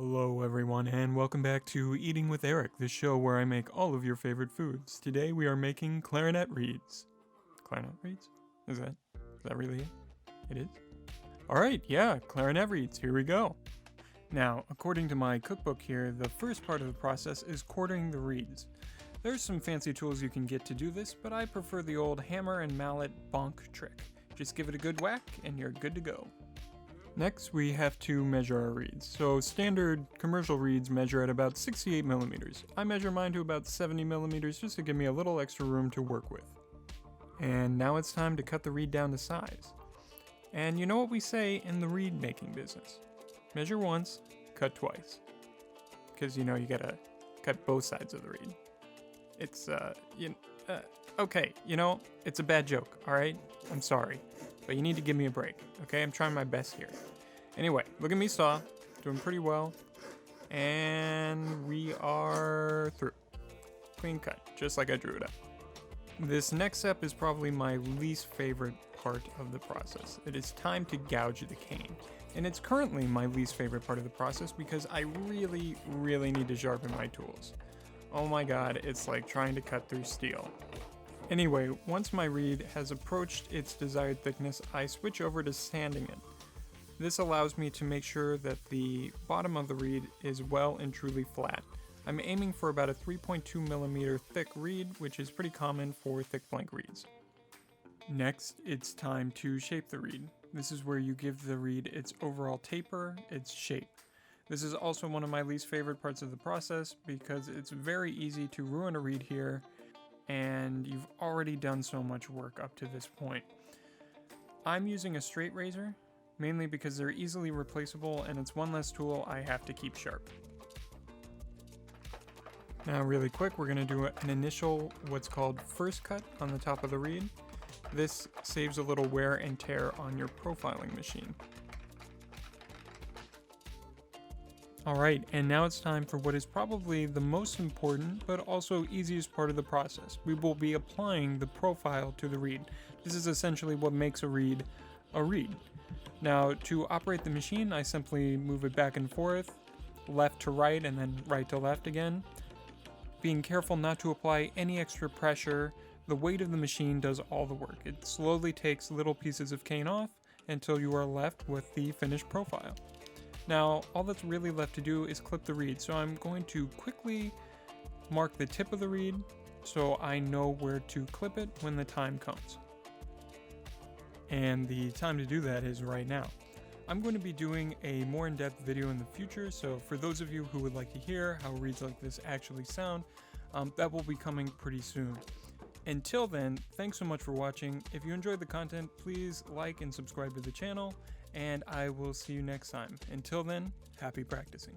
Hello everyone and welcome back to Eating with Eric, the show where I make all of your favorite foods. Today we are making clarinet reeds. Clarinet reeds? Is that really it? It is? Alright, yeah, clarinet reeds, here we go. Now, according to my cookbook here, the first part of the process is quartering the reeds. There's some fancy tools you can get to do this, but I prefer the old hammer and mallet bonk trick. Just give it a good whack and you're good to go. Next, we have to measure our reeds. So standard commercial reeds measure at about 68 millimeters. I measure mine to about 70 millimeters just to give me a little extra room to work with. And now it's time to cut the reed down to size. And you know what we say in the reed making business? Measure once, cut twice. Because you gotta cut both sides of the reed. It's, okay, it's a bad joke, alright? I'm sorry. But you need to give me a break, okay? I'm trying my best here. Anyway, look at me saw. Doing pretty well. And we are through. Clean cut, just like I drew it up. This next step is probably my least favorite part of the process. It is time to gouge the cane. And it's currently my least favorite part of the process because I really need to sharpen my tools. Oh my god, it's like trying to cut through steel. Anyway, once my reed has approached its desired thickness, I switch over to sanding it. This allows me to make sure that the bottom of the reed is well and truly flat. I'm aiming for about a 3.2 millimeter thick reed, which is pretty common for thick blank reeds. Next, it's time to shape the reed. This is where you give the reed its overall taper, its shape. This is also one of my least favorite parts of the process because it's very easy to ruin a reed here, and you've already done so much work up to this point. I'm using a straight razor, mainly because they're easily replaceable and it's one less tool I have to keep sharp. Now really quick, we're going to do an initial what's called first cut on the top of the reed. This saves a little wear and tear on your profiling machine. Alright, and now it's time for what is probably the most important, but also easiest part of the process. We will be applying the profile to the reed. This is essentially what makes a reed a reed. Now, to operate the machine, I simply move it back and forth, left to right, and then right to left again. Being careful not to apply any extra pressure, the weight of the machine does all the work. It slowly takes little pieces of cane off until you are left with the finished profile. Now, all that's really left to do is clip the reed, so I'm going to quickly mark the tip of the reed so I know where to clip it when the time comes. And the time to do that is right now. I'm going to be doing a more in-depth video in the future, so for those of you who would like to hear how reeds like this actually sound, that will be coming pretty soon. Until then, thanks so much for watching. If you enjoyed the content, please like and subscribe to the channel, and I will see you next time. Until then, happy practicing.